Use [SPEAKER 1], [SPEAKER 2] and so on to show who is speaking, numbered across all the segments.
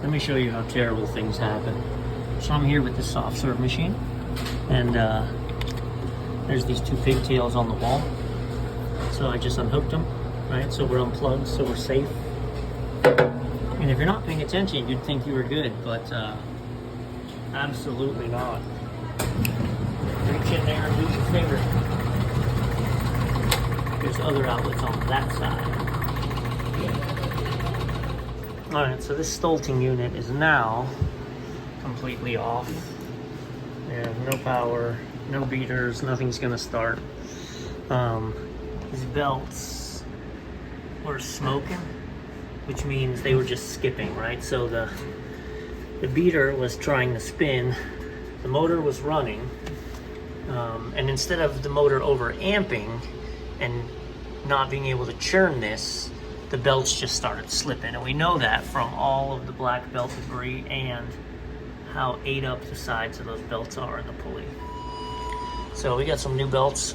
[SPEAKER 1] let me show you how terrible things happen. So I'm here with the soft serve machine, and there's these two pigtails on the wall. So I just unhooked them, right? So we're unplugged, so we're safe. And if you're not paying attention, you'd think you were good, but absolutely not. Reach in there and lose your finger. There's other outlets on that side. Alright, so this Stoelting unit is now completely off. We have no power, no beaters, nothing's gonna start. These belts were smoking, which means they were just skipping, right? So the beater was trying to spin, the motor was running, and instead of the motor over amping and not being able to churn this, the belts just started slipping. And we know that from all of the black belt debris and how ate up the sides of those belts are in the pulley. So we got some new belts.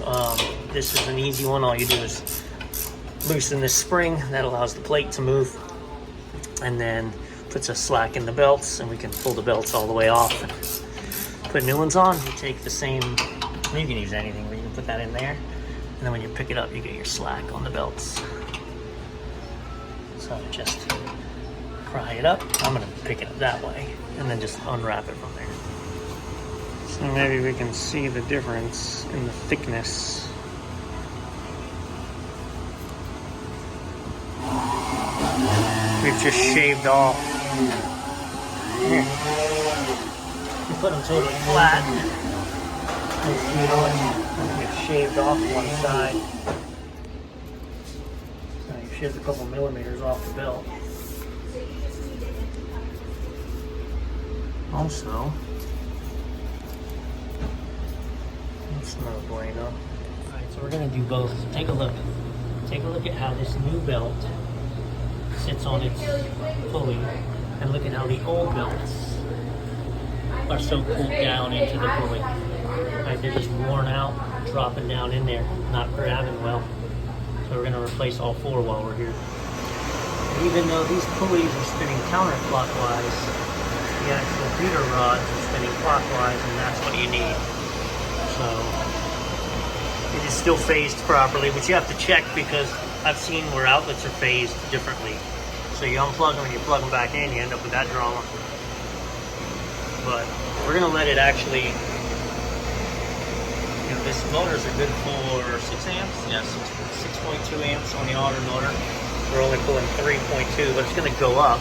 [SPEAKER 1] This is an easy one. All you do is loosen this spring. That allows the plate to move, and then puts a slack in the belts, and we can pull the belts all the way off and put new ones on. You take the same, you can use anything, but you can put that in there, and then when you pick it up, you get your slack on the belts. So just pry it up. I'm gonna pick it up that way and then just unwrap it from there. So maybe we can see the difference in the thickness. We've just shaved off. Here. We put them totally flat. We've shaved off one side. So you shaved a couple millimeters off the belt. Also, it's no bueno. Alright, so we're gonna do both. Take a look. Take a look at how this new belt sits on its pulley, and look at how the old belts are so pulled down into the pulley. Right, they're just worn out, dropping down in there, not grabbing well. So we're gonna replace all four while we're here. Even though these pulleys are spinning counterclockwise, the actual beater rods are spinning clockwise, and that's what you need. So it is still phased properly, but you have to check, because I've seen where outlets are phased differently. So you unplug them and you plug them back in, you end up with that drama. But we're gonna let it actually, this motors are good for 6 amps. Yeah, 6.2 amps on the auto motor. We're only pulling 3.2, but it's gonna go up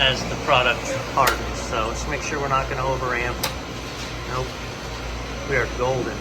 [SPEAKER 1] as the product hardens. So let's make sure we're not gonna over amp. Nope, we are golden.